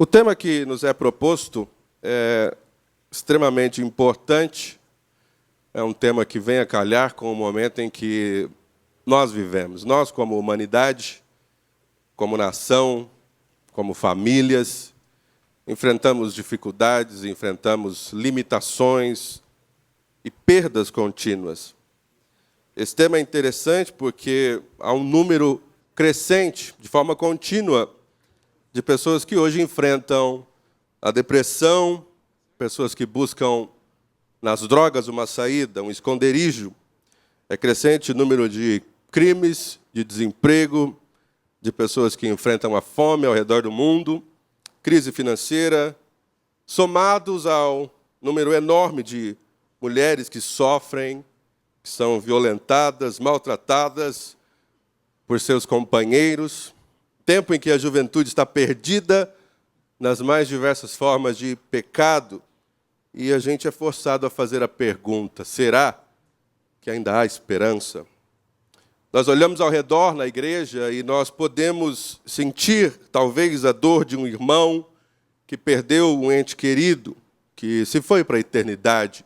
O tema que nos é proposto é extremamente importante, é um tema que vem a calhar com o momento em que nós vivemos. Nós, como humanidade, como nação, como famílias, enfrentamos dificuldades, enfrentamos limitações e perdas contínuas. Esse tema é interessante porque há um número crescente, de forma contínua, de pessoas que hoje enfrentam a depressão, pessoas que buscam nas drogas uma saída, um esconderijo. É crescente o número de crimes, de desemprego, de pessoas que enfrentam a fome ao redor do mundo, crise financeira, somados ao número enorme de mulheres que sofrem, que são violentadas, maltratadas por seus companheiros. Tempo em que a juventude está perdida nas mais diversas formas de pecado, e a gente é forçado a fazer a pergunta: será que ainda há esperança? Nós olhamos ao redor na igreja e nós podemos sentir, talvez, a dor de um irmão que perdeu um ente querido, que se foi para a eternidade.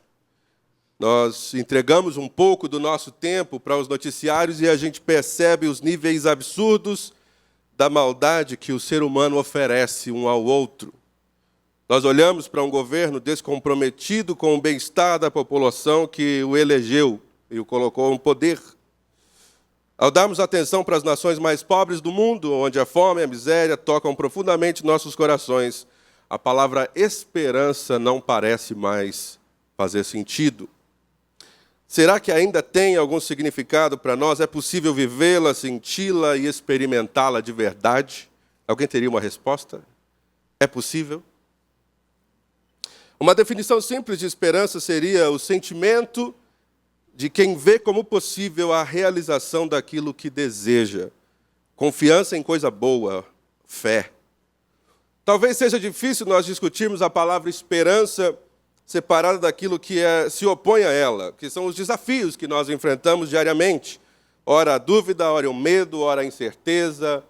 Nós entregamos um pouco do nosso tempo para os noticiários e a gente percebe os níveis absurdos da maldade que o ser humano oferece um ao outro. Nós olhamos para um governo descomprometido com o bem-estar da população que o elegeu e o colocou no poder. Ao darmos atenção para as nações mais pobres do mundo, onde a fome e a miséria tocam profundamente nossos corações, a palavra esperança não parece mais fazer sentido. Será que ainda tem algum significado para nós? É possível vivê-la, senti-la e experimentá-la de verdade? Alguém teria uma resposta? É possível? Uma definição simples de esperança seria o sentimento de quem vê como possível a realização daquilo que deseja. Confiança em coisa boa, fé. Talvez seja difícil nós discutirmos a palavra esperança separada daquilo que se opõe a ela, que são os desafios que nós enfrentamos diariamente. Ora a dúvida, ora o medo, ora a incerteza,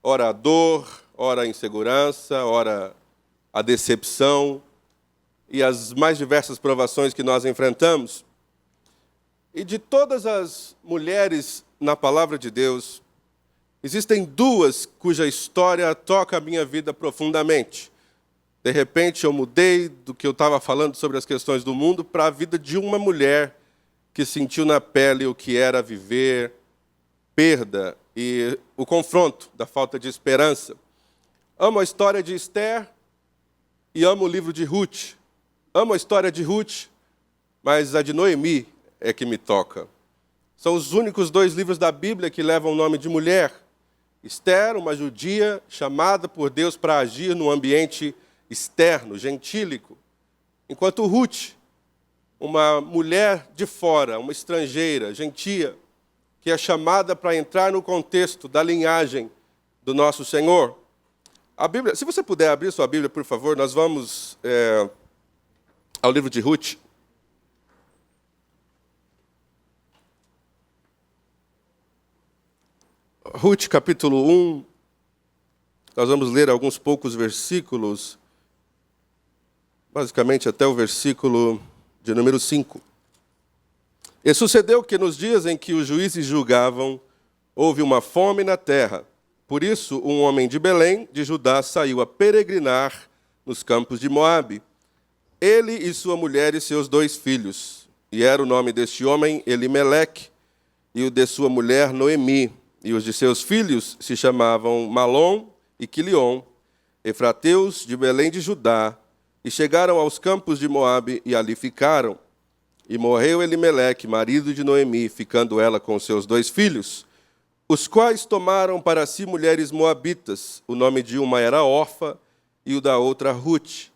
ora a dor, ora a insegurança, ora a decepção e as mais diversas provações que nós enfrentamos. E de todas as mulheres na palavra de Deus, existem duas cuja história toca a minha vida profundamente. De repente, eu mudei do que eu estava falando sobre as questões do mundo para a vida de uma mulher que sentiu na pele o que era viver perda e o confronto da falta de esperança. Amo a história de Esther e amo o livro de Ruth. Amo a história de Ruth, mas a de Noemi é que me toca. São os únicos dois livros da Bíblia que levam o nome de mulher. Esther, uma judia chamada por Deus para agir num ambiente externo, gentílico, enquanto Ruth, uma mulher de fora, uma estrangeira, gentia, que é chamada para entrar no contexto da linhagem do nosso Senhor. A Bíblia, se você puder abrir sua Bíblia, por favor, nós vamos ao livro de Ruth. Ruth, capítulo 1, nós vamos ler alguns poucos versículos, basicamente até o versículo de número 5. E sucedeu que nos dias em que os juízes julgavam, houve uma fome na terra. Por isso, um homem de Belém, de Judá, saiu a peregrinar nos campos de Moabe. Ele e sua mulher e seus 2 filhos. E era o nome deste homem Elimeleque, e o de sua mulher Noemi. E os de seus filhos se chamavam Malom e Quilion, efrateus de Belém de Judá, e chegaram aos campos de Moabe e ali ficaram. E morreu Elimeleque, marido de Noemi, ficando ela com seus 2 filhos, os quais tomaram para si mulheres moabitas. O nome de uma era Orfa e o da outra Ruth.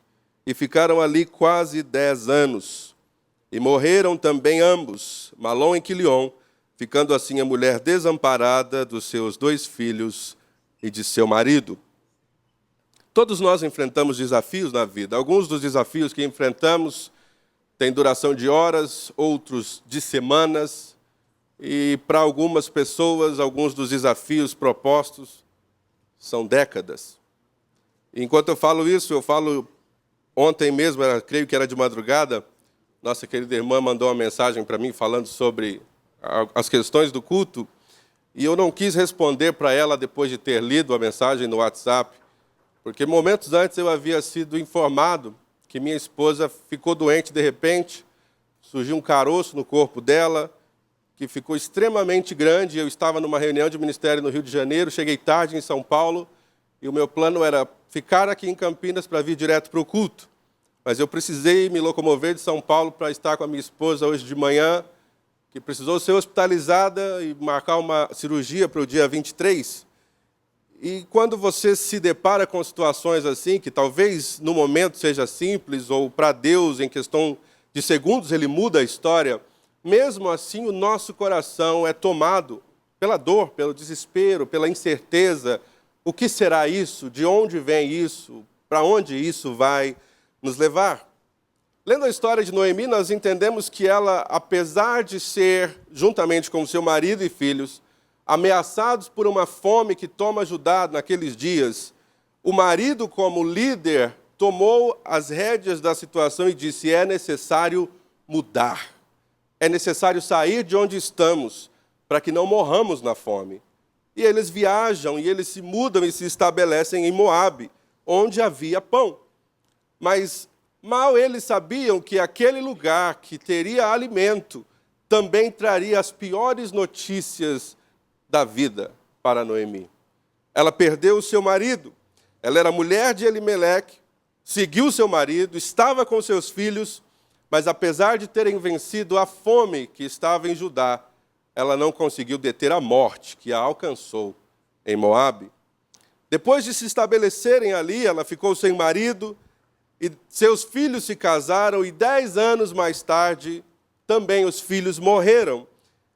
E ficaram ali quase 10 anos. E morreram também ambos, Malom e Quilion, ficando assim a mulher desamparada dos seus 2 filhos e de seu marido. Todos nós enfrentamos desafios na vida. Alguns dos desafios que enfrentamos têm duração de horas, outros de semanas. E para algumas pessoas, alguns dos desafios propostos são décadas. Enquanto eu falo isso, ontem mesmo, creio que era de madrugada, nossa querida irmã mandou uma mensagem para mim falando sobre as questões do culto, e eu não quis responder para ela depois de ter lido a mensagem no WhatsApp, porque momentos antes eu havia sido informado que minha esposa ficou doente de repente, surgiu um caroço no corpo dela, que ficou extremamente grande. Eu estava numa reunião de ministério no Rio de Janeiro, cheguei tarde em São Paulo, e o meu plano era ficar aqui em Campinas para vir direto para o culto. Mas eu precisei me locomover de São Paulo para estar com a minha esposa hoje de manhã, que precisou ser hospitalizada e marcar uma cirurgia para o dia 23. E quando você se depara com situações assim, que talvez no momento seja simples, ou para Deus, em questão de segundos, Ele muda a história, mesmo assim o nosso coração é tomado pela dor, pelo desespero, pela incerteza. O que será isso? De onde vem isso? Para onde isso vai nos levar? Lendo a história de Noemi, nós entendemos que ela, apesar de ser, juntamente com seu marido e filhos, ameaçados por uma fome que toma Judá naqueles dias, o marido, como líder, tomou as rédeas da situação e disse: é necessário mudar. É necessário sair de onde estamos para que não morramos na fome. E eles viajam, e eles se mudam e se estabelecem em Moabe, onde havia pão. Mas mal eles sabiam que aquele lugar que teria alimento também traria as piores notícias da vida para Noemi. Ela perdeu o seu marido, ela era mulher de Elimeleque, seguiu seu marido, estava com seus filhos, mas apesar de terem vencido a fome que estava em Judá, ela não conseguiu deter a morte que a alcançou em Moabe. Depois de se estabelecerem ali, ela ficou sem marido, e seus filhos se casaram, e 10 anos mais tarde, também os filhos morreram.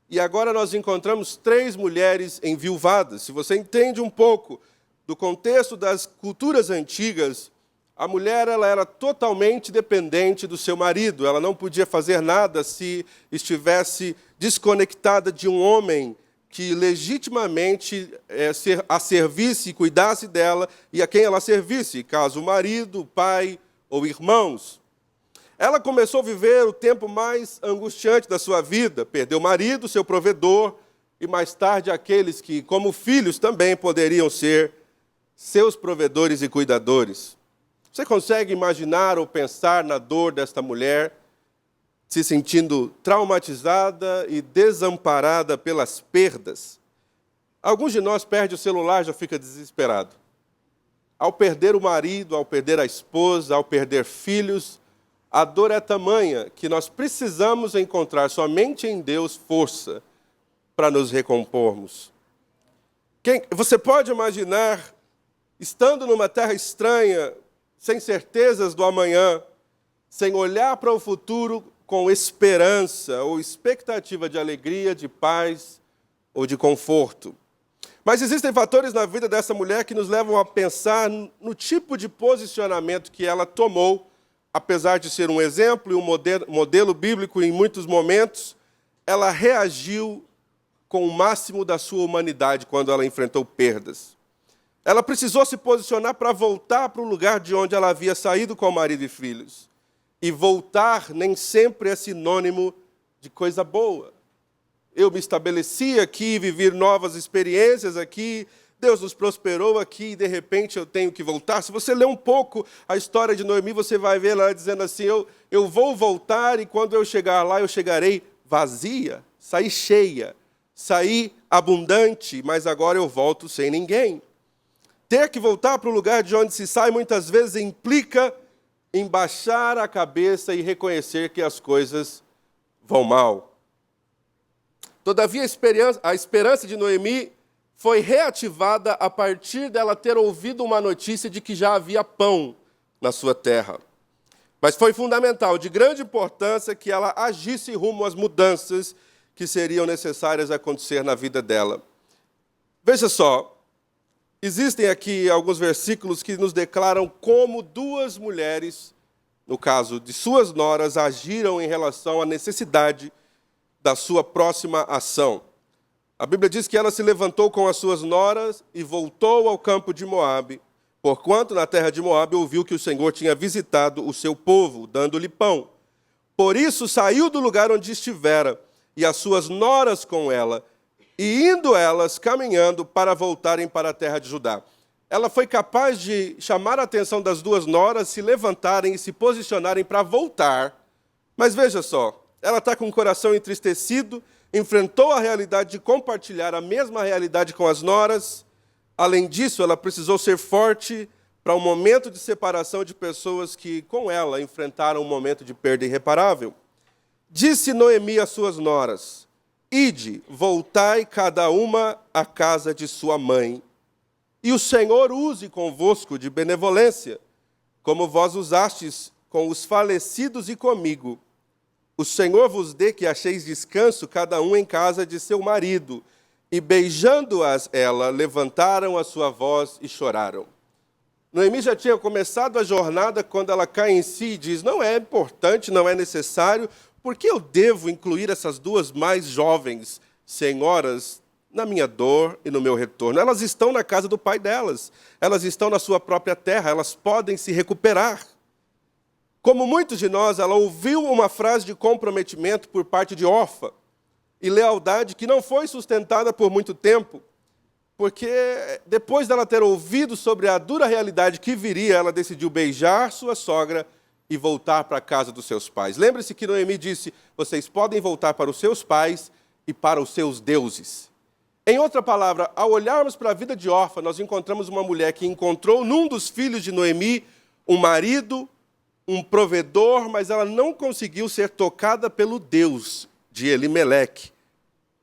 E agora nós encontramos 3 mulheres enviuvadas. Se você entende um pouco do contexto das culturas antigas, a mulher ela era totalmente dependente do seu marido. Ela não podia fazer nada se estivesse desconectada de um homem que legitimamente a servisse e cuidasse dela, e a quem ela servisse, caso o marido, o pai ou irmãos. Ela começou a viver o tempo mais angustiante da sua vida, perdeu o marido, seu provedor, e mais tarde aqueles que, como filhos, também poderiam ser seus provedores e cuidadores. Você consegue imaginar ou pensar na dor desta mulher, se sentindo traumatizada e desamparada pelas perdas? Alguns de nós perdem o celular e já fica desesperado. Ao perder o marido, ao perder a esposa, ao perder filhos, a dor é tamanha que nós precisamos encontrar somente em Deus força para nos recompormos. Você pode imaginar, estando numa terra estranha, sem certezas do amanhã, sem olhar para o futuro com esperança ou expectativa de alegria, de paz ou de conforto. Mas existem fatores na vida dessa mulher que nos levam a pensar no tipo de posicionamento que ela tomou. Apesar de ser um exemplo e um modelo bíblico em muitos momentos, ela reagiu com o máximo da sua humanidade quando ela enfrentou perdas. Ela precisou se posicionar para voltar para o lugar de onde ela havia saído com o marido e filhos. E voltar nem sempre é sinônimo de coisa boa. Eu me estabeleci aqui, vivi novas experiências aqui, Deus nos prosperou aqui e, de repente, eu tenho que voltar. Se você ler um pouco a história de Noemi, você vai ver ela dizendo assim: eu vou voltar e quando eu chegar lá, eu chegarei vazia, saí cheia, saí abundante, mas agora eu volto sem ninguém. Ter que voltar para o lugar de onde se sai, muitas vezes, implica em baixar a cabeça e reconhecer que as coisas vão mal. Todavia, a esperança de Noemi foi reativada a partir dela ter ouvido uma notícia de que já havia pão na sua terra. Mas foi fundamental, de grande importância, que ela agisse rumo às mudanças que seriam necessárias acontecer na vida dela. Veja só, existem aqui alguns versículos que nos declaram como 2 mulheres, no caso de suas noras, agiram em relação à necessidade da sua próxima ação. A Bíblia diz que ela se levantou com as suas noras e voltou ao campo de Moabe, porquanto na terra de Moabe ouviu que o Senhor tinha visitado o seu povo, dando-lhe pão. Por isso saiu do lugar onde estivera, e as suas noras com ela, e indo elas caminhando para voltarem para a terra de Judá. Ela foi capaz de chamar a atenção das duas noras, se levantarem e se posicionarem para voltar. Mas veja só, ela está com o coração entristecido, enfrentou a realidade de compartilhar a mesma realidade com as noras. Além disso, ela precisou ser forte para um momento de separação de pessoas que, com ela, enfrentaram um momento de perda irreparável. Disse Noemi às suas noras: ide, voltai cada uma à casa de sua mãe, e o Senhor use convosco de benevolência, como vós usastes com os falecidos e comigo. O Senhor vos dê que acheis descanso, cada um em casa de seu marido. E beijando-as ela, levantaram a sua voz e choraram. Noemi já tinha começado a jornada quando ela cai em si e diz: não é importante, não é necessário, por que eu devo incluir essas duas mais jovens senhoras na minha dor e no meu retorno? Elas estão na casa do pai delas, elas estão na sua própria terra, elas podem se recuperar. Como muitos de nós, ela ouviu uma frase de comprometimento por parte de Orfa e lealdade que não foi sustentada por muito tempo, porque depois dela ter ouvido sobre a dura realidade que viria, ela decidiu beijar sua sogra e voltar para a casa dos seus pais. Lembre-se que Noemi disse: vocês podem voltar para os seus pais e para os seus deuses. Em outra palavra, ao olharmos para a vida de Orfa, nós encontramos uma mulher que encontrou num dos filhos de Noemi um marido, um provedor, mas ela não conseguiu ser tocada pelo Deus de Elimeleque,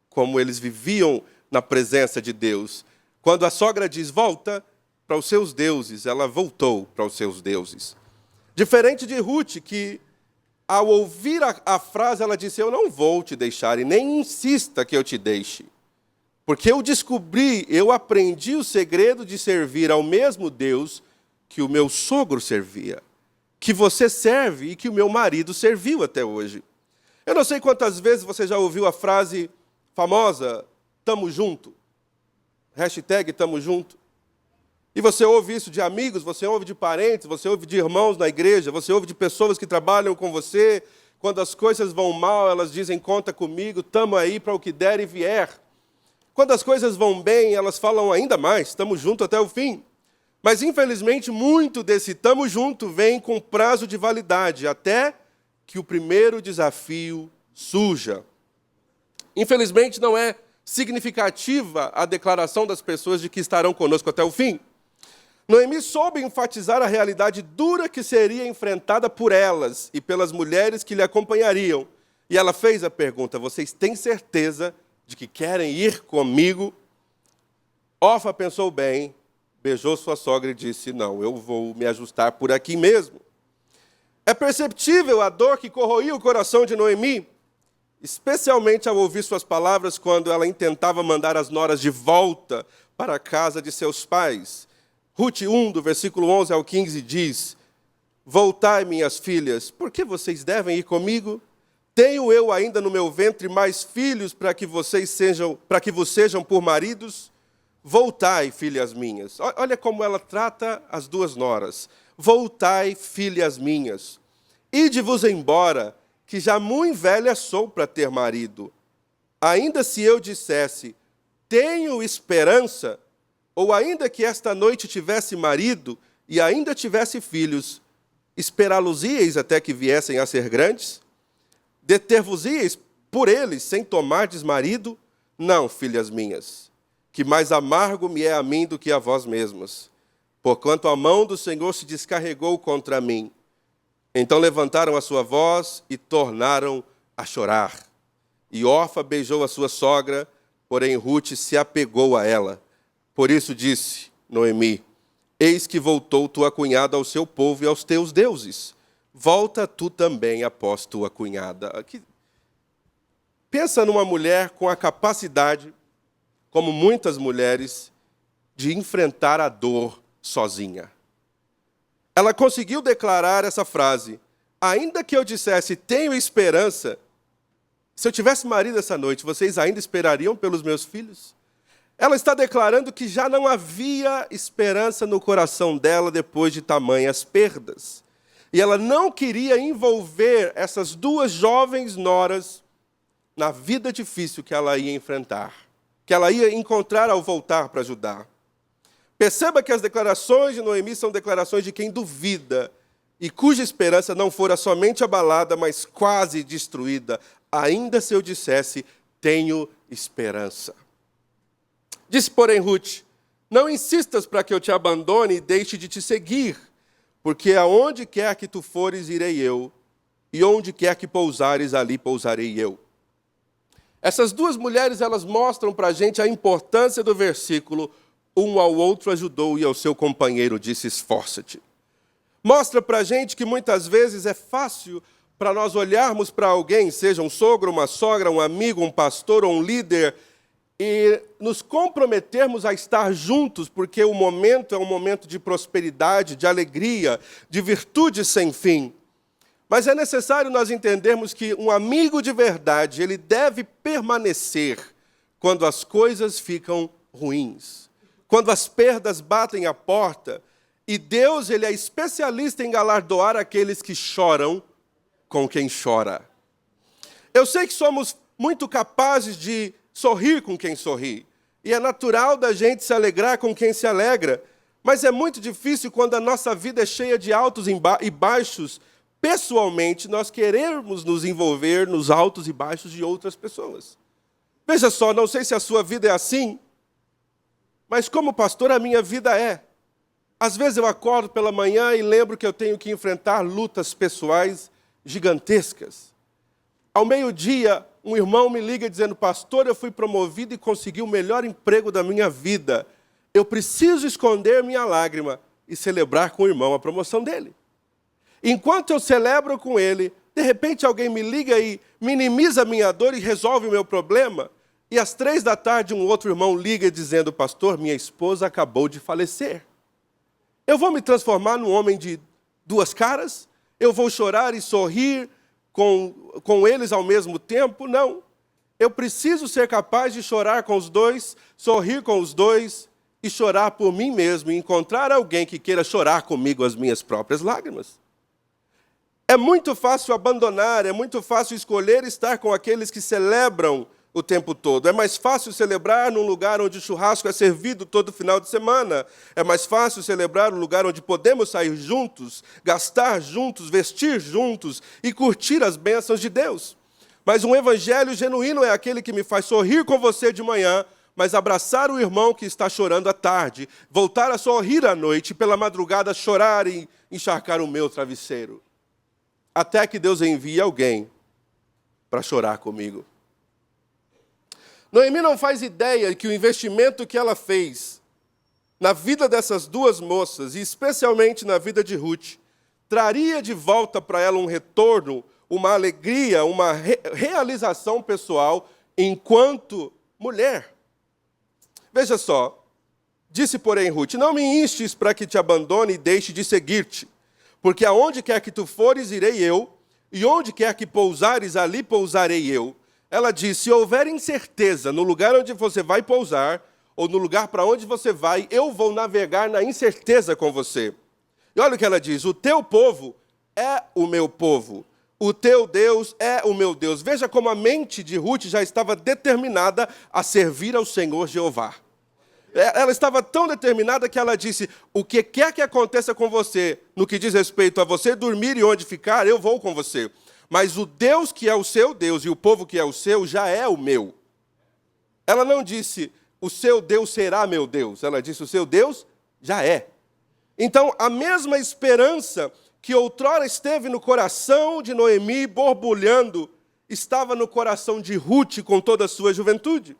como eles viviam na presença de Deus. Quando a sogra diz: volta para os seus deuses, ela voltou para os seus deuses. Diferente de Ruth, que ao ouvir a frase, ela disse: eu não vou te deixar e nem insista que eu te deixe. Porque eu descobri, eu aprendi o segredo de servir ao mesmo Deus que o meu sogro servia, que você serve e que o meu marido serviu até hoje. Eu não sei quantas vezes você já ouviu a frase famosa: tamo junto. Hashtag tamo junto. E você ouve isso de amigos, você ouve de parentes, você ouve de irmãos na igreja, você ouve de pessoas que trabalham com você. Quando as coisas vão mal, elas dizem: conta comigo, tamo aí para o que der e vier. Quando as coisas vão bem, elas falam ainda mais: tamo junto até o fim. Mas, infelizmente, muito desse tamo junto vem com prazo de validade, até que o primeiro desafio surja. Infelizmente, não é significativa a declaração das pessoas de que estarão conosco até o fim. Noemi soube enfatizar a realidade dura que seria enfrentada por elas e pelas mulheres que lhe acompanhariam. E ela fez a pergunta: vocês têm certeza de que querem ir comigo? Orfa pensou bem, beijou sua sogra e disse: não, eu vou me ajustar por aqui mesmo. É perceptível a dor que corroía o coração de Noemi, especialmente ao ouvir suas palavras quando ela intentava mandar as noras de volta para a casa de seus pais. Ruth 1, do versículo 11 ao 15, diz: voltai, minhas filhas, por que vocês devem ir comigo? Tenho eu ainda no meu ventre mais filhos para que vos sejam por maridos? Voltai, filhas minhas. Olha como ela trata as duas noras. Voltai, filhas minhas. Ide-vos embora, que já muito velha sou para ter marido. Ainda se eu dissesse: tenho esperança, ou ainda que esta noite tivesse marido e ainda tivesse filhos, esperá-los-íeis até que viessem a ser grandes? Deter-vos-íeis por eles sem tomardes marido? Não, filhas minhas, que mais amargo me é a mim do que a vós mesmas, porquanto a mão do Senhor se descarregou contra mim. Então levantaram a sua voz e tornaram a chorar. E Orfa beijou a sua sogra, porém Ruth se apegou a ela. Por isso disse Noemi: eis que voltou tua cunhada ao seu povo e aos teus deuses. Volta tu também após tua cunhada. Aqui, pensa numa mulher com a capacidade, como muitas mulheres, de enfrentar a dor sozinha. Ela conseguiu declarar essa frase: ainda que eu dissesse, tenho esperança, se eu tivesse marido essa noite, vocês ainda esperariam pelos meus filhos? ela está declarando que já não havia esperança no coração dela depois de tamanhas perdas. E ela não queria envolver essas duas jovens noras na vida difícil que ela ia enfrentar, que ela ia encontrar ao voltar para Judá. Perceba que as declarações de Noemi são declarações de quem duvida e cuja esperança não fora somente abalada, mas quase destruída. Ainda se eu dissesse, tenho esperança. Disse, porém, Ruth, não insistas para que eu te abandone e deixe de te seguir, porque aonde quer que tu fores, irei eu, e onde quer que pousares, ali pousarei eu. Essas duas mulheres, elas mostram para a gente a importância do versículo, um ao outro ajudou e ao seu companheiro disse, esforça-te. Mostra para a gente que muitas vezes é fácil para nós olharmos para alguém, seja um sogro, uma sogra, um amigo, um pastor ou um líder, e nos comprometermos a estar juntos, porque o momento é um momento de prosperidade, de alegria, de virtude sem fim. Mas é necessário nós entendermos que um amigo de verdade, ele deve permanecer quando as coisas ficam ruins, quando as perdas batem a porta, e Deus, ele é especialista em galardoar aqueles que choram com quem chora. Eu sei que somos muito capazes de sorrir com quem sorri, e é natural da gente se alegrar com quem se alegra, mas é muito difícil quando a nossa vida é cheia de altos e baixos, pessoalmente, nós queremos nos envolver nos altos e baixos de outras pessoas. Veja só, não sei se a sua vida é assim, mas como pastor a minha vida é. Às vezes eu acordo pela manhã e lembro que eu tenho que enfrentar lutas pessoais gigantescas. Ao meio-dia, um irmão me liga dizendo, pastor, eu fui promovido e consegui o melhor emprego da minha vida. Eu preciso esconder minha lágrima e celebrar com o irmão a promoção dele. Enquanto eu celebro com ele, de repente alguém me liga e minimiza a minha dor e resolve o meu problema. E às 15h, um outro irmão liga dizendo, pastor, minha esposa acabou de falecer. Eu vou me transformar num homem de duas caras? Eu vou chorar e sorrir com eles ao mesmo tempo? Não. Eu preciso ser capaz de chorar com os dois, sorrir com os dois e chorar por mim mesmo e encontrar alguém que queira chorar comigo as minhas próprias lágrimas. É muito fácil abandonar, é muito fácil escolher estar com aqueles que celebram o tempo todo. É mais fácil celebrar num lugar onde o churrasco é servido todo final de semana. É mais fácil celebrar num lugar onde podemos sair juntos, gastar juntos, vestir juntos e curtir as bênçãos de Deus. Mas um evangelho genuíno é aquele que me faz sorrir com você de manhã, mas abraçar o irmão que está chorando à tarde, voltar a sorrir à noite e pela madrugada chorar e encharcar o meu travesseiro. Até que Deus envie alguém para chorar comigo. Noemi não faz ideia que o investimento que ela fez na vida dessas duas moças, e especialmente na vida de Ruth, traria de volta para ela um retorno, uma alegria, uma realização pessoal enquanto mulher. Veja só, disse, porém, Ruth, não me instes para que te abandone e deixe de seguir-te, porque aonde quer que tu fores, irei eu, e onde quer que pousares, ali pousarei eu. Ela diz, se houver incerteza no lugar onde você vai pousar, ou no lugar para onde você vai, eu vou navegar na incerteza com você. E olha o que ela diz, o teu povo é o meu povo, o teu Deus é o meu Deus. Veja como a mente de Ruth já estava determinada a servir ao Senhor Jeová. Ela estava tão determinada que ela disse, o que quer que aconteça com você, no que diz respeito a você dormir e onde ficar, eu vou com você. Mas o Deus que é o seu Deus e o povo que é o seu já é o meu. Ela não disse, o seu Deus será meu Deus. Ela disse, o seu Deus já é. Então, a mesma esperança que outrora esteve no coração de Noemi, borbulhando, estava no coração de Ruth com toda a sua juventude.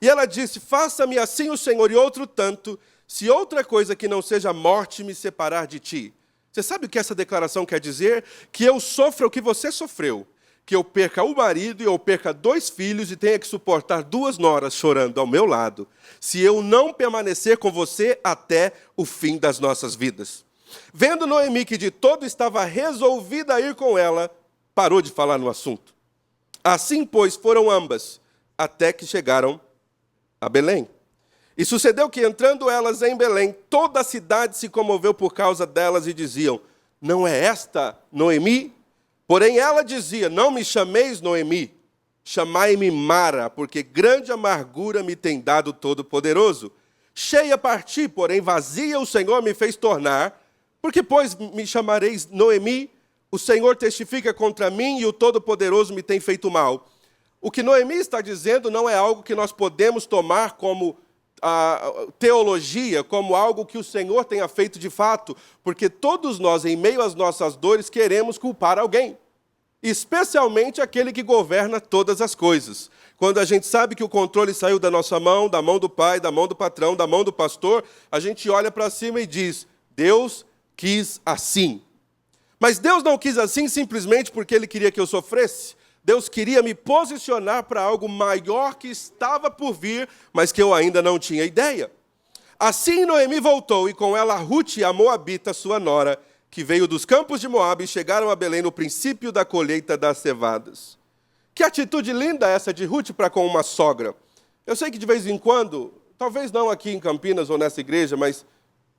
E ela disse, faça-me assim o Senhor e outro tanto, se outra coisa que não seja morte me separar de ti. Você sabe o que essa declaração quer dizer? Que eu sofra o que você sofreu. Que eu perca o marido e eu perca 2 filhos e tenha que suportar 2 noras chorando ao meu lado, se eu não permanecer com você até o fim das nossas vidas. Vendo Noemi que de todo estava resolvida a ir com ela, parou de falar no assunto. Assim, pois, foram ambas, até que chegaram a Belém. E sucedeu que, entrando elas em Belém, toda a cidade se comoveu por causa delas e diziam: não é esta Noemi? Porém ela dizia: não me chameis Noemi, chamai-me Mara, porque grande amargura me tem dado Todo-Poderoso. Cheia parti, porém vazia o Senhor me fez tornar. Porque, pois, me chamareis Noemi? O Senhor testifica contra mim e o Todo-Poderoso me tem feito mal. O que Noemi está dizendo não é algo que nós podemos tomar como teologia, como algo que o Senhor tenha feito de fato, porque todos nós, em meio às nossas dores, queremos culpar alguém, especialmente aquele que governa todas as coisas. Quando a gente sabe que o controle saiu da nossa mão, da mão do pai, da mão do patrão, da mão do pastor, a gente olha para cima e diz: Deus quis assim. Mas Deus não quis assim simplesmente porque Ele queria que eu sofresse. Deus queria me posicionar para algo maior que estava por vir, mas que eu ainda não tinha ideia. Assim Noemi voltou, e com ela Ruth, a moabita, sua nora, que veio dos campos de Moabe, e chegaram a Belém no princípio da colheita das cevadas. Que atitude linda essa de Ruth para com uma sogra. Eu sei que de vez em quando, talvez não aqui em Campinas ou nessa igreja, mas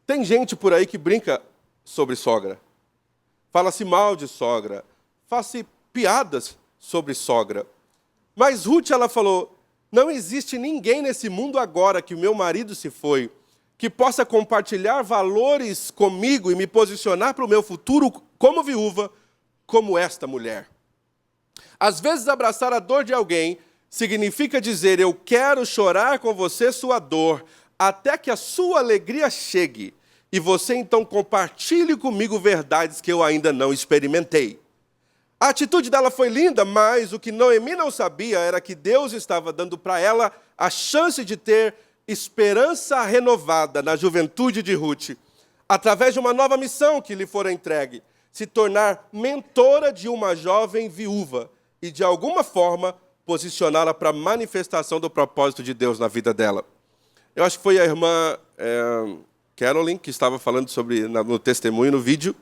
tem gente por aí que brinca sobre sogra. Fala-se mal de sogra, faz-se piadas sobre sogra. Mas Ruth, ela falou: não existe ninguém nesse mundo agora que o meu marido se foi, que possa compartilhar valores comigo e me posicionar para o meu futuro como viúva, como esta mulher. Às vezes, abraçar a dor de alguém significa dizer: eu quero chorar com você sua dor, até que a sua alegria chegue, e você então compartilhe comigo verdades que eu ainda não experimentei. A atitude dela foi linda, mas o que Noemi não sabia era que Deus estava dando para ela a chance de ter esperança renovada na juventude de Ruth, através de uma nova missão que lhe fora entregue: se tornar mentora de uma jovem viúva e, de alguma forma, posicioná-la para a manifestação do propósito de Deus na vida dela. Eu acho que foi a irmã Carolyn que estava falando sobre, no testemunho, no vídeo,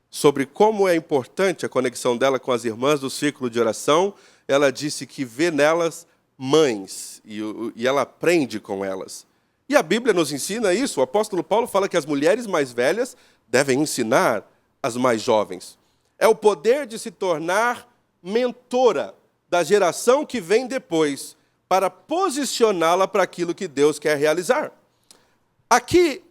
sobre como é importante a conexão dela com as irmãs do círculo de oração. Ela disse que vê nelas mães, e ela aprende com elas. E a Bíblia nos ensina isso. O apóstolo Paulo fala que as mulheres mais velhas devem ensinar as mais jovens. É o poder de se tornar mentora da geração que vem depois, para posicioná-la para aquilo que Deus quer realizar. Aqui,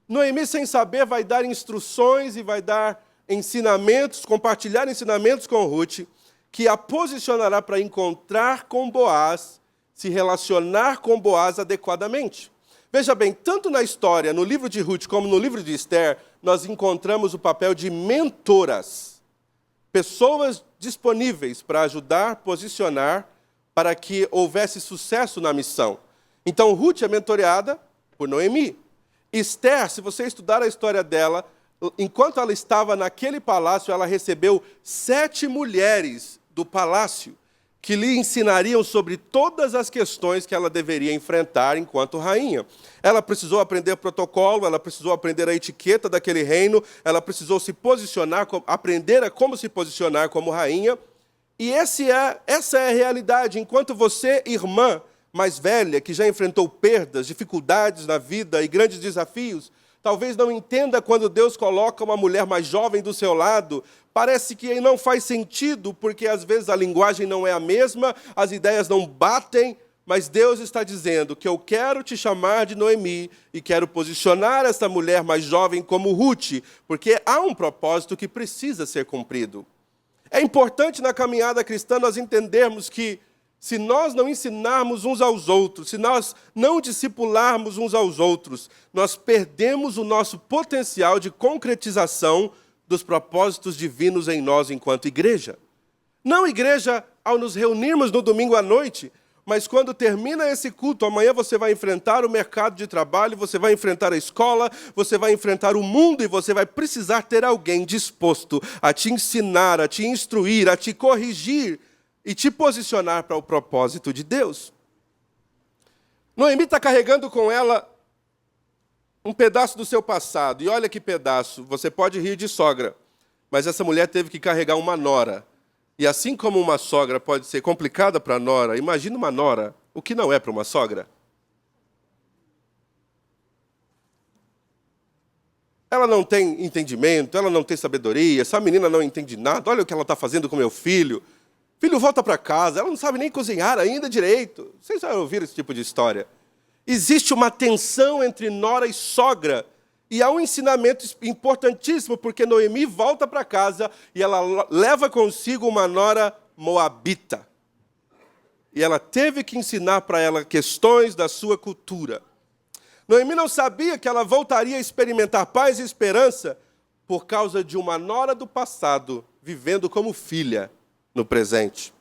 Noemi, sem saber, vai dar instruções e vai dar ensinamentos, compartilhar ensinamentos com Ruth, que a posicionará para encontrar com Boaz, se relacionar com Boaz adequadamente. Veja bem, tanto na história, no livro de Ruth, como no livro de Esther, nós encontramos o papel de mentoras, pessoas disponíveis para ajudar, posicionar, para que houvesse sucesso na missão. Então, Ruth é mentoreada por Noemi. Esther, se você estudar a história dela, enquanto ela estava naquele palácio, ela recebeu 7 mulheres do palácio que lhe ensinariam sobre todas as questões que ela deveria enfrentar enquanto rainha. Ela precisou aprender protocolo, ela precisou aprender a etiqueta daquele reino, ela precisou se posicionar, aprender a como se posicionar como rainha. E essa é a realidade. Enquanto você, irmã mais velha, que já enfrentou perdas, dificuldades na vida e grandes desafios, talvez não entenda quando Deus coloca uma mulher mais jovem do seu lado. Parece que não faz sentido, porque às vezes a linguagem não é a mesma, as ideias não batem, mas Deus está dizendo que eu quero te chamar de Noemi e quero posicionar essa mulher mais jovem como Ruth, porque há um propósito que precisa ser cumprido. É importante na caminhada cristã nós entendermos que, se nós não ensinarmos uns aos outros, se nós não discipularmos uns aos outros, nós perdemos o nosso potencial de concretização dos propósitos divinos em nós enquanto igreja. Não igreja ao nos reunirmos no domingo à noite, mas quando termina esse culto, amanhã você vai enfrentar o mercado de trabalho, você vai enfrentar a escola, você vai enfrentar o mundo e você vai precisar ter alguém disposto a te ensinar, a te instruir, a te corrigir e te posicionar para o propósito de Deus. Noemi está carregando com ela um pedaço do seu passado. E olha que pedaço, você pode rir de sogra, mas essa mulher teve que carregar uma nora. E assim como uma sogra pode ser complicada para a nora, imagina uma nora, o que não é para uma sogra. Ela não tem entendimento, ela não tem sabedoria, essa menina não entende nada, olha o que ela está fazendo com meu filho. Filho, volta para casa, ela não sabe nem cozinhar ainda direito. Vocês já ouviram esse tipo de história? Existe uma tensão entre nora e sogra, e há um ensinamento importantíssimo, porque Noemi volta para casa e ela leva consigo uma nora moabita. E ela teve que ensinar para ela questões da sua cultura. Noemi não sabia que ela voltaria a experimentar paz e esperança por causa de uma nora do passado, vivendo como filha no presente.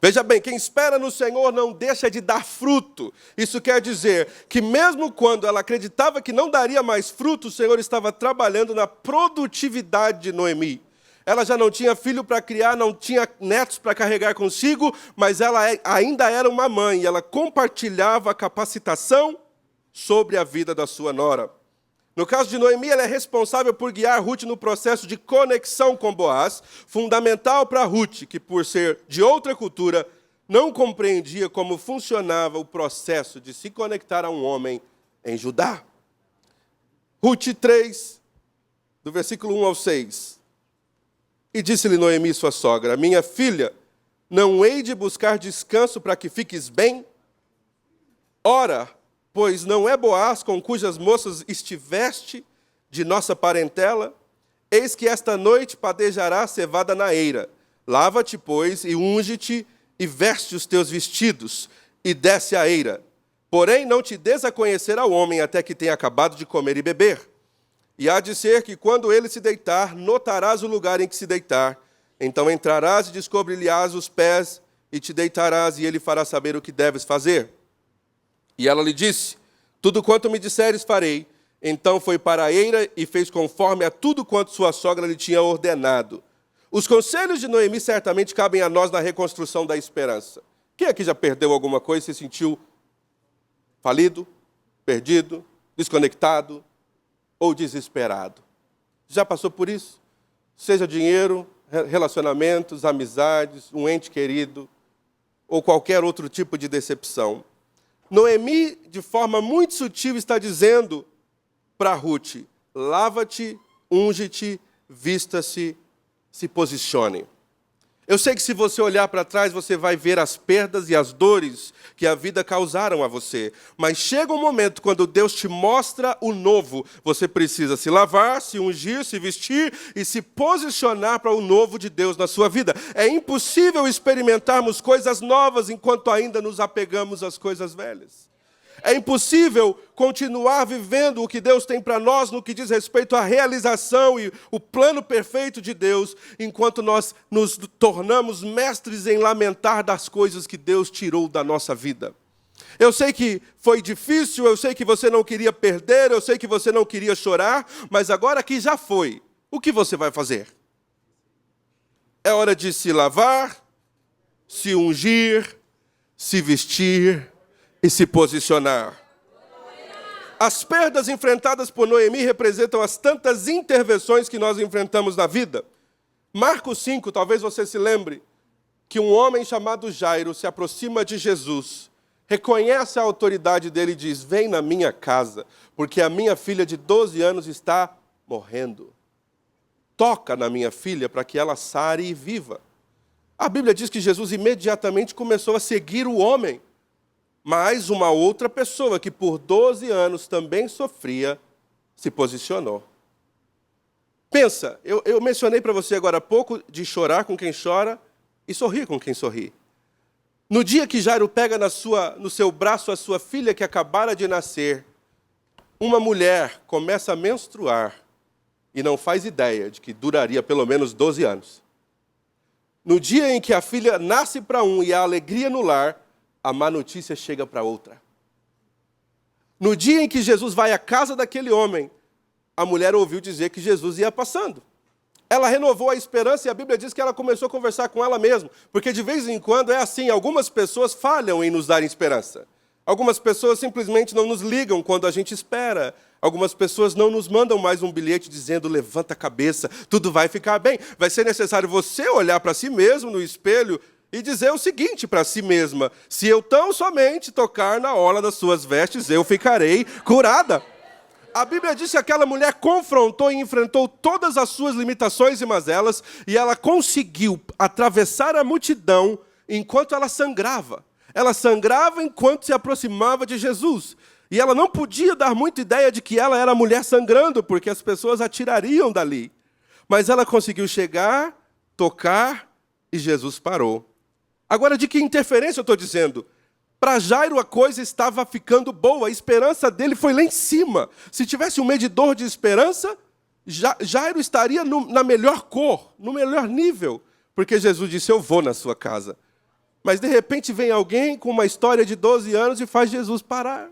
Veja bem, quem espera no Senhor não deixa de dar fruto. Isso quer dizer que mesmo quando ela acreditava que não daria mais fruto, o Senhor estava trabalhando na produtividade de Noemi. Ela já não tinha filho para criar, não tinha netos para carregar consigo, mas ela ainda era uma mãe, e ela compartilhava a capacitação sobre a vida da sua nora. No caso de Noemi, ela é responsável por guiar Ruth no processo de conexão com Boaz, fundamental para Ruth, que por ser de outra cultura, não compreendia como funcionava o processo de se conectar a um homem em Judá. Ruth 3, do versículo 1 ao 6. E disse-lhe Noemi, sua sogra: minha filha, não hei de buscar descanso para que fiques bem? Ora, pois não é Boaz com cujas moças estiveste de nossa parentela? Eis que esta noite padejará cevada na eira. Lava-te, pois, e unge-te, e veste os teus vestidos, e desce a eira. Porém, não te des a conhecer ao homem até que tenha acabado de comer e beber. E há de ser que, quando ele se deitar, notarás o lugar em que se deitar. Então entrarás e descobrir-lhe-ás os pés, e te deitarás, e ele fará saber o que deves fazer. E ela lhe disse: tudo quanto me disseres farei. Então foi para a eira e fez conforme a tudo quanto sua sogra lhe tinha ordenado. Os conselhos de Noemi certamente cabem a nós na reconstrução da esperança. Quem aqui já perdeu alguma coisa e se sentiu falido, perdido, desconectado ou desesperado? Já passou por isso? Seja dinheiro, relacionamentos, amizades, um ente querido ou qualquer outro tipo de decepção. Noemi, de forma muito sutil, está dizendo para Ruth: lava-te, unge-te, vista-se, se posicione. Eu sei que se você olhar para trás, você vai ver as perdas e as dores que a vida causaram a você. Mas chega um momento quando Deus te mostra o novo. Você precisa se lavar, se ungir, se vestir e se posicionar para o novo de Deus na sua vida. É impossível experimentarmos coisas novas enquanto ainda nos apegamos às coisas velhas. É impossível continuar vivendo o que Deus tem para nós no que diz respeito à realização e o plano perfeito de Deus, enquanto nós nos tornamos mestres em lamentar das coisas que Deus tirou da nossa vida. Eu sei que foi difícil, eu sei que você não queria perder, eu sei que você não queria chorar, mas agora que já foi, o que você vai fazer? É hora de se lavar, se ungir, se vestir e se posicionar. As perdas enfrentadas por Noemi representam as tantas intervenções que nós enfrentamos na vida. Marcos 5, talvez você se lembre, que um homem chamado Jairo se aproxima de Jesus, reconhece a autoridade dele e diz: vem na minha casa, porque a minha filha de 12 anos está morrendo. Toca na minha filha para que ela sare e viva. A Bíblia diz que Jesus imediatamente começou a seguir o homem. Mas uma outra pessoa que por 12 anos também sofria, se posicionou. Pensa, eu mencionei para você agora há pouco de chorar com quem chora e sorrir com quem sorri. No dia que Jairo pega no seu braço a sua filha que acabara de nascer, uma mulher começa a menstruar e não faz ideia de que duraria pelo menos 12 anos. No dia em que a filha nasce para um e há alegria no lar, a má notícia chega para outra. No dia em que Jesus vai à casa daquele homem, a mulher ouviu dizer que Jesus ia passando. Ela renovou a esperança e a Bíblia diz que ela começou a conversar com ela mesma. Porque de vez em quando é assim, algumas pessoas falham em nos dar esperança. Algumas pessoas simplesmente não nos ligam quando a gente espera. Algumas pessoas não nos mandam mais um bilhete dizendo: levanta a cabeça, tudo vai ficar bem. Vai ser necessário você olhar para si mesmo no espelho e dizer o seguinte para si mesma: se eu tão somente tocar na orla das suas vestes, eu ficarei curada. A Bíblia diz que aquela mulher confrontou e enfrentou todas as suas limitações e mazelas, e ela conseguiu atravessar a multidão enquanto ela sangrava. Ela sangrava enquanto se aproximava de Jesus. E ela não podia dar muita ideia de que ela era a mulher sangrando, porque as pessoas a tirariam dali. Mas ela conseguiu chegar, tocar, e Jesus parou. Agora, de que interferência eu estou dizendo? Para Jairo a coisa estava ficando boa, a esperança dele foi lá em cima. Se tivesse um medidor de esperança, Jairo estaria na melhor cor, no melhor nível, porque Jesus disse, eu vou na sua casa. Mas de repente vem alguém com uma história de 12 anos e faz Jesus parar.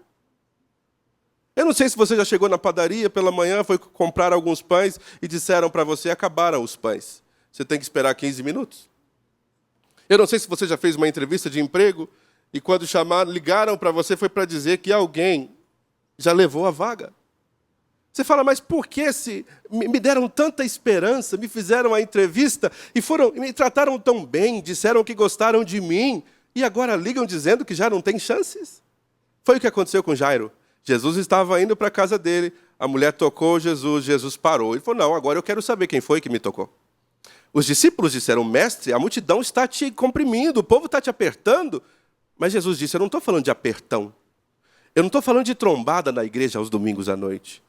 Eu não sei se você já chegou na padaria pela manhã, foi comprar alguns pães e disseram para você, acabaram os pães. Você tem que esperar 15 minutos. Eu não sei se você já fez uma entrevista de emprego, e quando chamaram, ligaram para você, foi para dizer que alguém já levou a vaga. Você fala, mas por que me deram tanta esperança, me fizeram a entrevista e me trataram tão bem, disseram que gostaram de mim, e agora ligam dizendo que já não tem chances? Foi o que aconteceu com Jairo. Jesus estava indo para a casa dele, a mulher tocou Jesus, Jesus parou. Ele falou, não, agora eu quero saber quem foi que me tocou. Os discípulos disseram, mestre, a multidão está te comprimindo, o povo está te apertando. Mas Jesus disse, eu não estou falando de apertão. Eu não estou falando de trombada na igreja aos domingos à noite.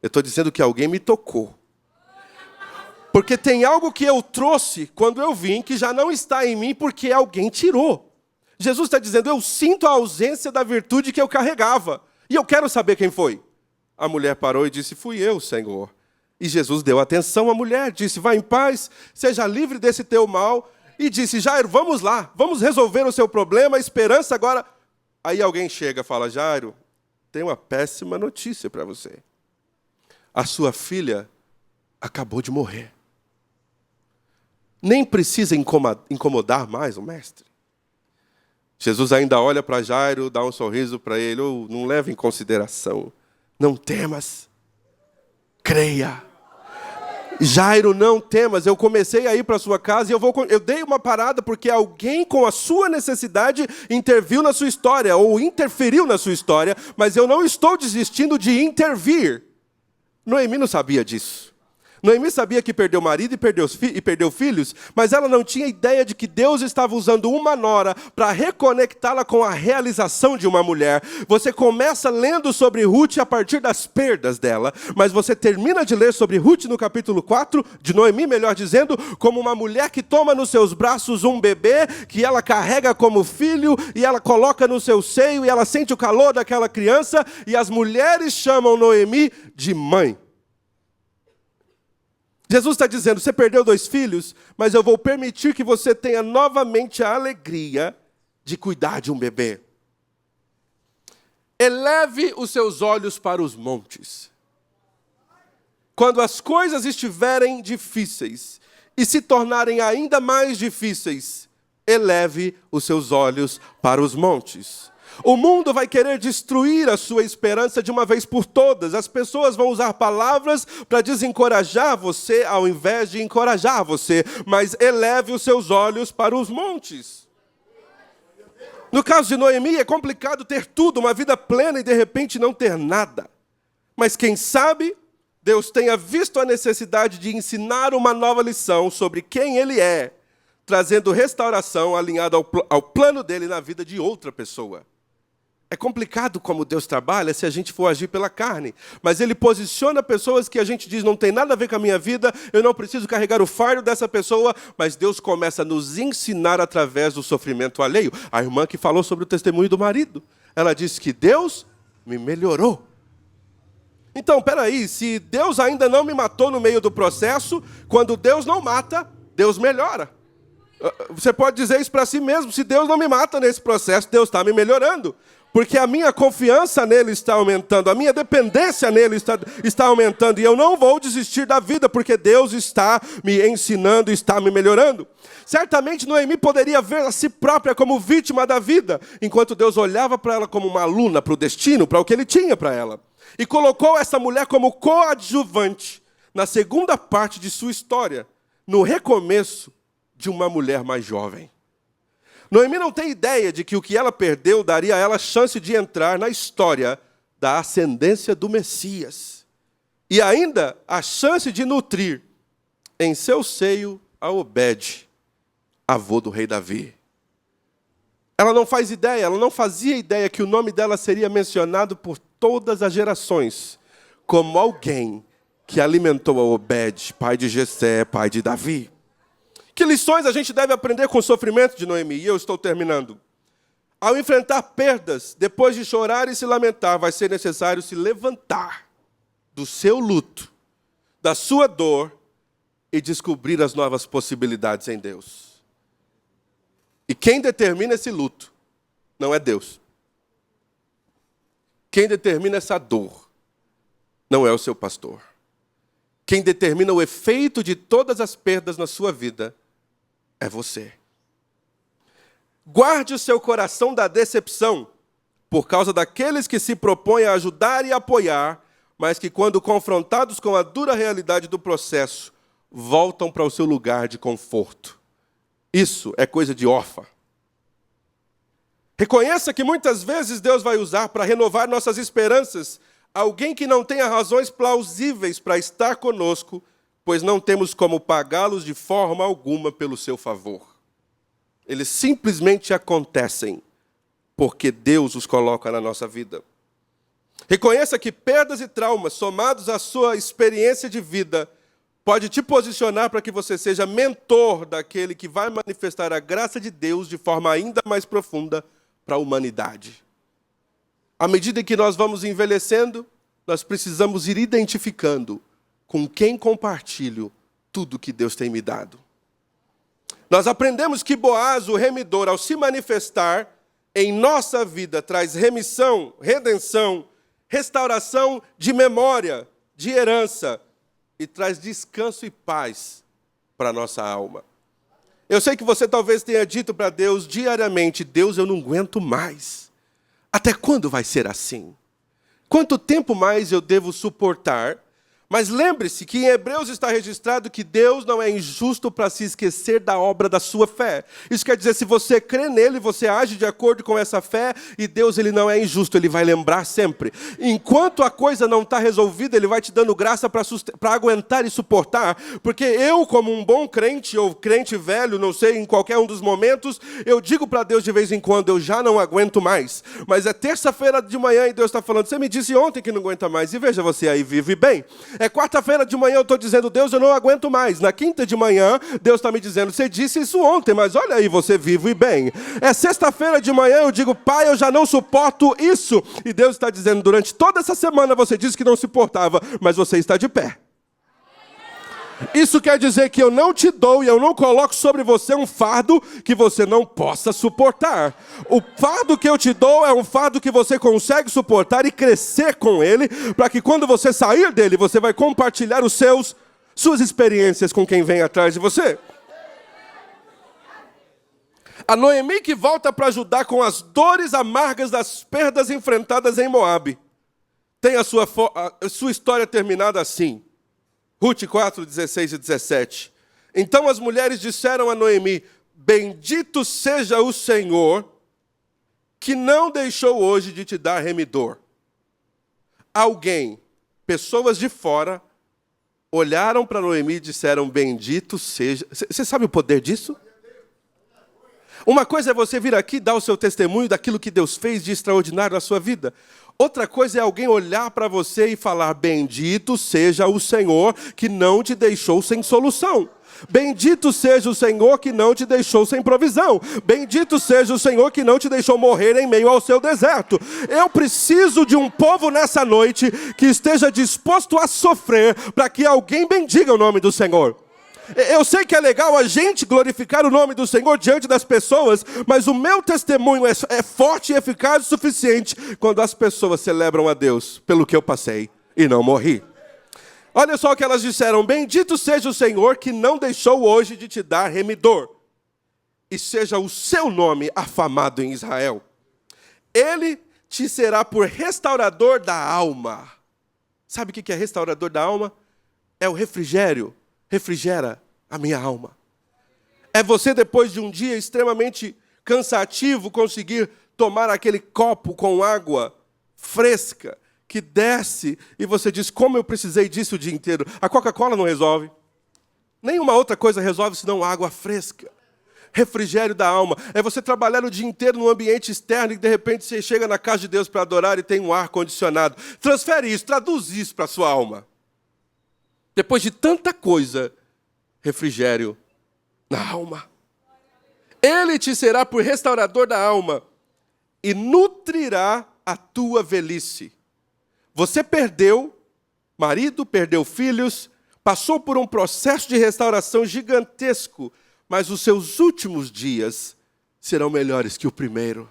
Eu estou dizendo que alguém me tocou. Porque tem algo que eu trouxe quando eu vim, que já não está em mim, porque alguém tirou. Jesus está dizendo, eu sinto a ausência da virtude que eu carregava. E eu quero saber quem foi. A mulher parou e disse, fui eu, Senhor. E Jesus deu atenção à mulher, disse, vá em paz, seja livre desse teu mal. E disse, Jairo, vamos lá, vamos resolver o seu problema, a esperança agora... Aí alguém chega e fala, Jairo, tem uma péssima notícia para você. A sua filha acabou de morrer. Nem precisa incomodar mais o mestre. Jesus ainda olha para Jairo, dá um sorriso para ele, não leve em consideração, não temas, creia. Jairo, não temas, eu comecei a ir para a sua casa e eu dei uma parada porque alguém com a sua necessidade interviu na sua história, ou interferiu na sua história, mas eu não estou desistindo de intervir. Noemi não sabia disso. Noemi sabia que perdeu o marido e perdeu filhos, mas ela não tinha ideia de que Deus estava usando uma nora para reconectá-la com a realização de uma mulher. Você começa lendo sobre Ruth a partir das perdas dela, mas você termina de ler sobre Ruth no capítulo 4, de Noemi, melhor dizendo, como uma mulher que toma nos seus braços um bebê, que ela carrega como filho, e ela coloca no seu seio, e ela sente o calor daquela criança, e as mulheres chamam Noemi de mãe. Jesus está dizendo, você perdeu 2 filhos, mas eu vou permitir que você tenha novamente a alegria de cuidar de um bebê. Eleve os seus olhos para os montes. Quando as coisas estiverem difíceis e se tornarem ainda mais difíceis, eleve os seus olhos para os montes. O mundo vai querer destruir a sua esperança de uma vez por todas. As pessoas vão usar palavras para desencorajar você, ao invés de encorajar você. Mas eleve os seus olhos para os montes. No caso de Noemi, é complicado ter tudo, uma vida plena e de repente não ter nada. Mas quem sabe, Deus tenha visto a necessidade de ensinar uma nova lição sobre quem Ele é, trazendo restauração alinhada ao plano dele na vida de outra pessoa. É complicado como Deus trabalha se a gente for agir pela carne. Mas Ele posiciona pessoas que a gente diz, não tem nada a ver com a minha vida, eu não preciso carregar o fardo dessa pessoa, mas Deus começa a nos ensinar através do sofrimento alheio. A irmã que falou sobre o testemunho do marido, ela disse que Deus me melhorou. Então, peraí, se Deus ainda não me matou no meio do processo, quando Deus não mata, Deus melhora. Você pode dizer isso para si mesmo, se Deus não me mata nesse processo, Deus está me melhorando. Porque a minha confiança nele está aumentando, a minha dependência nele está aumentando, e eu não vou desistir da vida, porque Deus está me ensinando, está me melhorando. Certamente Noemi poderia ver a si própria como vítima da vida, enquanto Deus olhava para ela como uma aluna, para o destino, para o que Ele tinha para ela. E colocou essa mulher como coadjuvante na segunda parte de sua história, no recomeço de uma mulher mais jovem. Noemi não tem ideia de que o que ela perdeu daria a ela chance de entrar na história da ascendência do Messias. e ainda a chance de nutrir em seu seio a Obed, avô do rei Davi. Ela não faz ideia, ela não fazia ideia que o nome dela seria mencionado por todas as gerações como alguém que alimentou a Obed, pai de Jessé, pai de Davi. Que lições a gente deve aprender com o sofrimento de Noemi? E eu estou terminando. Ao enfrentar perdas, depois de chorar e se lamentar, vai ser necessário se levantar do seu luto, da sua dor e descobrir as novas possibilidades em Deus. E quem determina esse luto não é Deus. Quem determina essa dor não é o seu pastor. Quem determina o efeito de todas as perdas na sua vida é você. Guarde o seu coração da decepção por causa daqueles que se propõem a ajudar e apoiar, mas que, quando confrontados com a dura realidade do processo, voltam para o seu lugar de conforto. Isso é coisa de órfã. Reconheça que muitas vezes Deus vai usar para renovar nossas esperanças alguém que não tenha razões plausíveis para estar conosco, pois não temos como pagá-los de forma alguma pelo seu favor. Eles simplesmente acontecem porque Deus os coloca na nossa vida. Reconheça que perdas e traumas, somados à sua experiência de vida, pode te posicionar para que você seja mentor daquele que vai manifestar a graça de Deus de forma ainda mais profunda para a humanidade. À medida que nós vamos envelhecendo, nós precisamos ir identificando com quem compartilho tudo que Deus tem me dado. Nós aprendemos que Boaz, o remidor, ao se manifestar em nossa vida, traz remissão, redenção, restauração de memória, de herança, e traz descanso e paz para a nossa alma. Eu sei que você talvez tenha dito para Deus diariamente: Deus, eu não aguento mais. Até quando vai ser assim? Quanto tempo mais eu devo suportar? Mas lembre-se que em Hebreus está registrado que Deus não é injusto para se esquecer da obra da sua fé. Isso quer dizer, se você crê nele, você age de acordo com essa fé, e Deus ele não é injusto, ele vai lembrar sempre. Enquanto a coisa não está resolvida, ele vai te dando graça para aguentar e suportar, porque eu, como um bom crente, ou crente velho, não sei, em qualquer um dos momentos, eu digo para Deus de vez em quando: eu já não aguento mais. Mas é terça-feira de manhã e Deus está falando: você me disse ontem que não aguenta mais, e veja você aí, vive bem. É quarta-feira de manhã eu estou dizendo: Deus, eu não aguento mais. Na quinta de manhã, Deus está me dizendo: você disse isso ontem, mas olha aí, você vivo e bem. É sexta-feira de manhã, eu digo: Pai, eu já não suporto isso. E Deus está dizendo: durante toda essa semana você disse que não suportava, mas você está de pé. Isso quer dizer que eu não te dou e eu não coloco sobre você um fardo que você não possa suportar. O fardo que eu te dou é um fardo que você consegue suportar e crescer com ele, para que quando você sair dele, você vai compartilhar suas experiências com quem vem atrás de você. A Noemi que volta para ajudar com as dores amargas das perdas enfrentadas em Moabe, tem a sua história terminada assim. Rute 4, 16 e 17. Então as mulheres disseram a Noemi: bendito seja o Senhor, que não deixou hoje de te dar remidor. Alguém, pessoas de fora, olharam para Noemi e disseram: bendito seja. Você sabe o poder disso? Uma coisa é você vir aqui e dar o seu testemunho daquilo que Deus fez de extraordinário na sua vida. Outra coisa é alguém olhar para você e falar: bendito seja o Senhor que não te deixou sem solução. Bendito seja o Senhor que não te deixou sem provisão. Bendito seja o Senhor que não te deixou morrer em meio ao seu deserto. Eu preciso de um povo nessa noite que esteja disposto a sofrer para que alguém bendiga o nome do Senhor. Eu sei que é legal a gente glorificar o nome do Senhor diante das pessoas, mas o meu testemunho é forte e eficaz o suficiente quando as pessoas celebram a Deus pelo que eu passei e não morri. Olha só o que elas disseram: bendito seja o Senhor que não deixou hoje de te dar remidor, e seja o seu nome afamado em Israel. Ele te será por restaurador da alma. Sabe o que é restaurador da alma? É o refrigério. Refrigera a minha alma. É você, depois de um dia extremamente cansativo, conseguir tomar aquele copo com água fresca, que desce e você diz, como eu precisei disso o dia inteiro. A Coca-Cola não resolve. Nenhuma outra coisa resolve senão água fresca. Refrigério da alma. É você trabalhar o dia inteiro num ambiente externo e de repente você chega na casa de Deus para adorar e tem um ar condicionado. Transfere isso, traduz isso para a sua alma. Depois de tanta coisa, refrigério na alma. Ele te será por restaurador da alma e nutrirá a tua velhice. Você perdeu marido, perdeu filhos, passou por um processo de restauração gigantesco, mas os seus últimos dias serão melhores que o primeiro.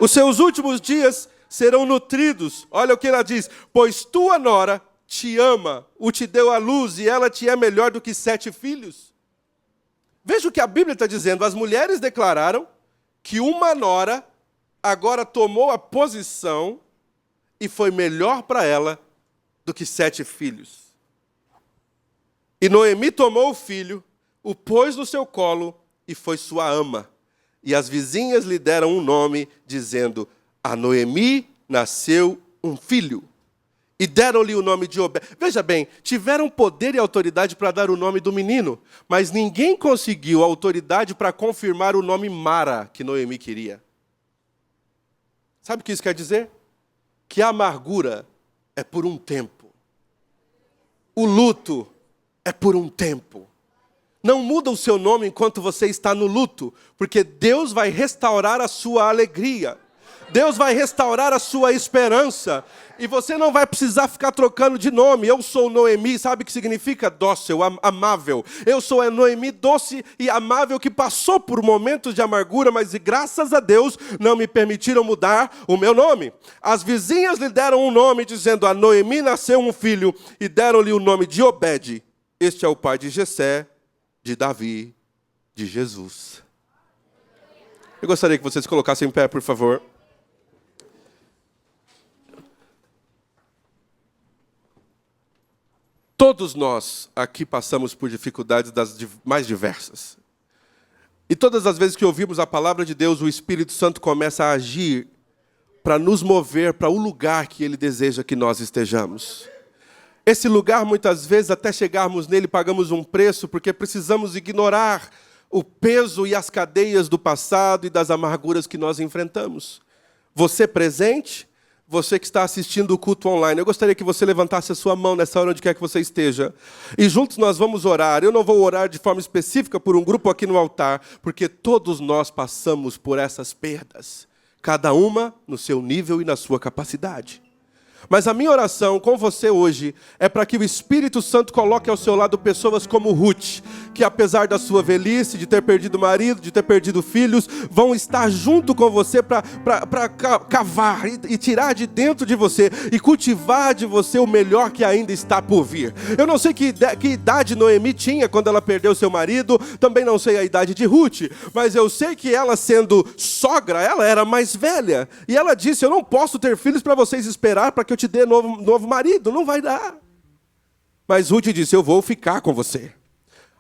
Os seus últimos dias serão nutridos. Olha o que ela diz. Pois tua nora te ama, o te deu à luz, e ela te é melhor do que 7 filhos. Veja o que a Bíblia está dizendo. As mulheres declararam que uma nora agora tomou a posição e foi melhor para ela do que 7 filhos. E Noemi tomou o filho, o pôs no seu colo e foi sua ama. E as vizinhas lhe deram um nome, dizendo, a Noemi nasceu um filho. E deram-lhe o nome de Obed. Veja bem, tiveram poder e autoridade para dar o nome do menino, mas ninguém conseguiu autoridade para confirmar o nome Mara que Noemi queria. Sabe o que isso quer dizer? Que a amargura é por um tempo. O luto é por um tempo. Não muda o seu nome enquanto você está no luto, porque Deus vai restaurar a sua alegria. Deus vai restaurar a sua esperança. E você não vai precisar ficar trocando de nome. Eu sou Noemi, sabe o que significa? Dócil, amável. Eu sou a Noemi doce e amável que passou por momentos de amargura, mas graças a Deus não me permitiram mudar o meu nome. As vizinhas lhe deram um nome, dizendo, a Noemi nasceu um filho, e deram-lhe o nome de Obed. Este é o pai de Jessé, de Davi, de Jesus. Eu gostaria que vocês colocassem em pé, por favor. Todos nós aqui passamos por dificuldades das mais diversas. E todas as vezes que ouvimos a palavra de Deus, o Espírito Santo começa a agir para nos mover para o lugar que Ele deseja que nós estejamos. Esse lugar, muitas vezes, até chegarmos nele, pagamos um preço, porque precisamos ignorar o peso e as cadeias do passado e das amarguras que nós enfrentamos. Você presente, você que está assistindo o culto online, eu gostaria que você levantasse a sua mão nessa hora onde quer que você esteja. E juntos nós vamos orar. Eu não vou orar de forma específica por um grupo aqui no altar, porque todos nós passamos por essas perdas. Cada uma no seu nível e na sua capacidade. Mas a minha oração com você hoje é para que o Espírito Santo coloque ao seu lado pessoas como Ruth, que apesar da sua velhice, de ter perdido marido, de ter perdido filhos, vão estar junto com você para cavar e tirar de dentro de você e cultivar de você o melhor que ainda está por vir. Eu não sei que idade Noemi tinha quando ela perdeu seu marido, também não sei a idade de Ruth, mas eu sei que ela, sendo sogra, ela era mais velha. E ela disse, eu não posso ter filhos para vocês esperar para que eu te dê novo marido, não vai dar. Mas Ruth disse, eu vou ficar com você.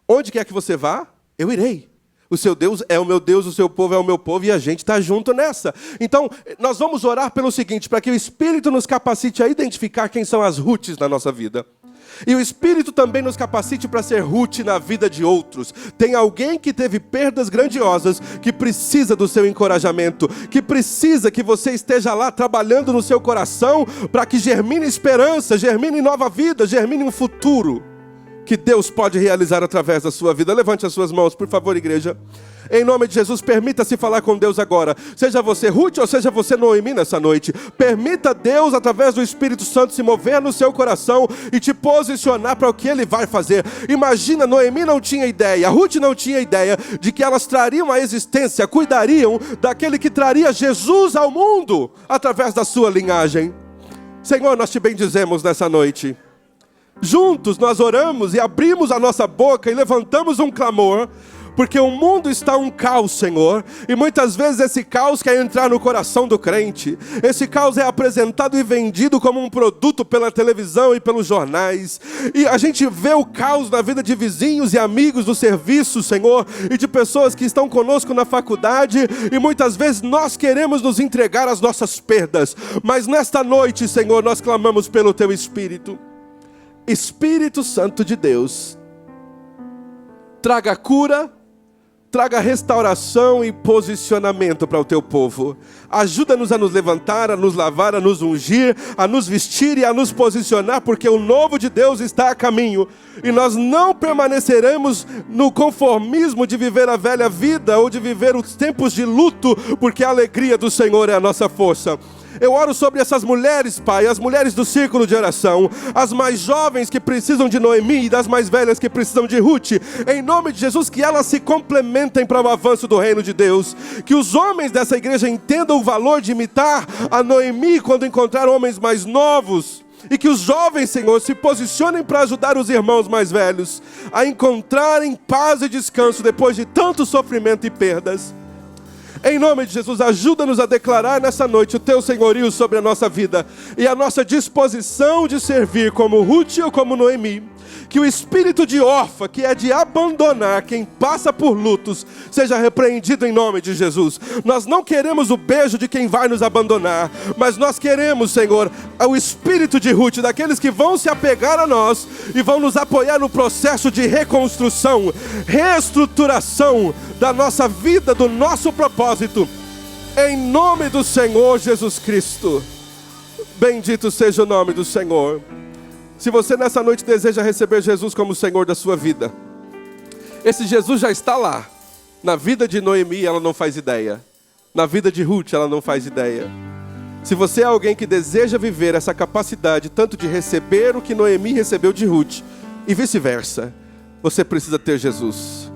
Onde quer que você vá, eu irei. O seu Deus é o meu Deus, o seu povo é o meu povo, e a gente está junto nessa. Então, nós vamos orar pelo seguinte, para que o Espírito nos capacite a identificar quem são as Ruths na nossa vida. E o Espírito também nos capacite para ser Ruth na vida de outros. Tem alguém que teve perdas grandiosas, que precisa do seu encorajamento, que precisa que você esteja lá trabalhando no seu coração, para que germine esperança, germine nova vida, germine um futuro que Deus pode realizar através da sua vida. Levante as suas mãos, por favor, igreja. Em nome de Jesus, permita-se falar com Deus agora. Seja você Ruth ou seja você Noemi nessa noite. Permita Deus, através do Espírito Santo, se mover no seu coração e te posicionar para o que Ele vai fazer. Imagina, Noemi não tinha ideia, Ruth não tinha ideia de que elas trariam à existência, cuidariam daquele que traria Jesus ao mundo através da sua linhagem. Senhor, nós te bendizemos nessa noite. Juntos nós oramos e abrimos a nossa boca e levantamos um clamor Porque o mundo está um caos, Senhor, e muitas vezes esse caos quer entrar no coração do crente. Esse caos é apresentado e vendido como um produto pela televisão e pelos jornais. E a gente vê o caos na vida de vizinhos e amigos do serviço, Senhor, e de pessoas que estão conosco na faculdade, e muitas vezes nós queremos nos entregar às nossas perdas. Mas nesta noite, Senhor, nós clamamos pelo Teu Espírito. Espírito Santo de Deus, traga cura, traga restauração e posicionamento para o Teu povo. Ajuda-nos a nos levantar, a nos lavar, a nos ungir, a nos vestir e a nos posicionar, porque o novo de Deus está a caminho. E nós não permaneceremos no conformismo de viver a velha vida ou de viver os tempos de luto, porque a alegria do Senhor é a nossa força. Eu oro sobre essas mulheres, Pai, as mulheres do círculo de oração, as mais jovens que precisam de Noemi e das mais velhas que precisam de Ruth. Em nome de Jesus, que elas se complementem para o avanço do reino de Deus. Que os homens dessa igreja entendam o valor de imitar a Noemi quando encontrar homens mais novos. E que os jovens, Senhor, se posicionem para ajudar os irmãos mais velhos a encontrarem paz e descanso depois de tanto sofrimento e perdas. Em nome de Jesus, ajuda-nos a declarar nessa noite o Teu senhorio sobre a nossa vida e a nossa disposição de servir como Ruth ou como Noemi. Que o espírito de órfã, que é de abandonar quem passa por lutos, seja repreendido em nome de Jesus. Nós não queremos o beijo de quem vai nos abandonar, mas nós queremos, Senhor, o espírito de Ruth, daqueles que vão se apegar a nós e vão nos apoiar no processo de reconstrução, reestruturação da nossa vida, do nosso propósito. Em nome do Senhor Jesus Cristo. Bendito seja o nome do Senhor. Se você nessa noite deseja receber Jesus como Senhor da sua vida, esse Jesus já está lá. Na vida de Noemi ela não faz ideia. Na vida de Ruth ela não faz ideia. Se você é alguém que deseja viver essa capacidade tanto de receber o que Noemi recebeu de Ruth e vice-versa, você precisa ter Jesus.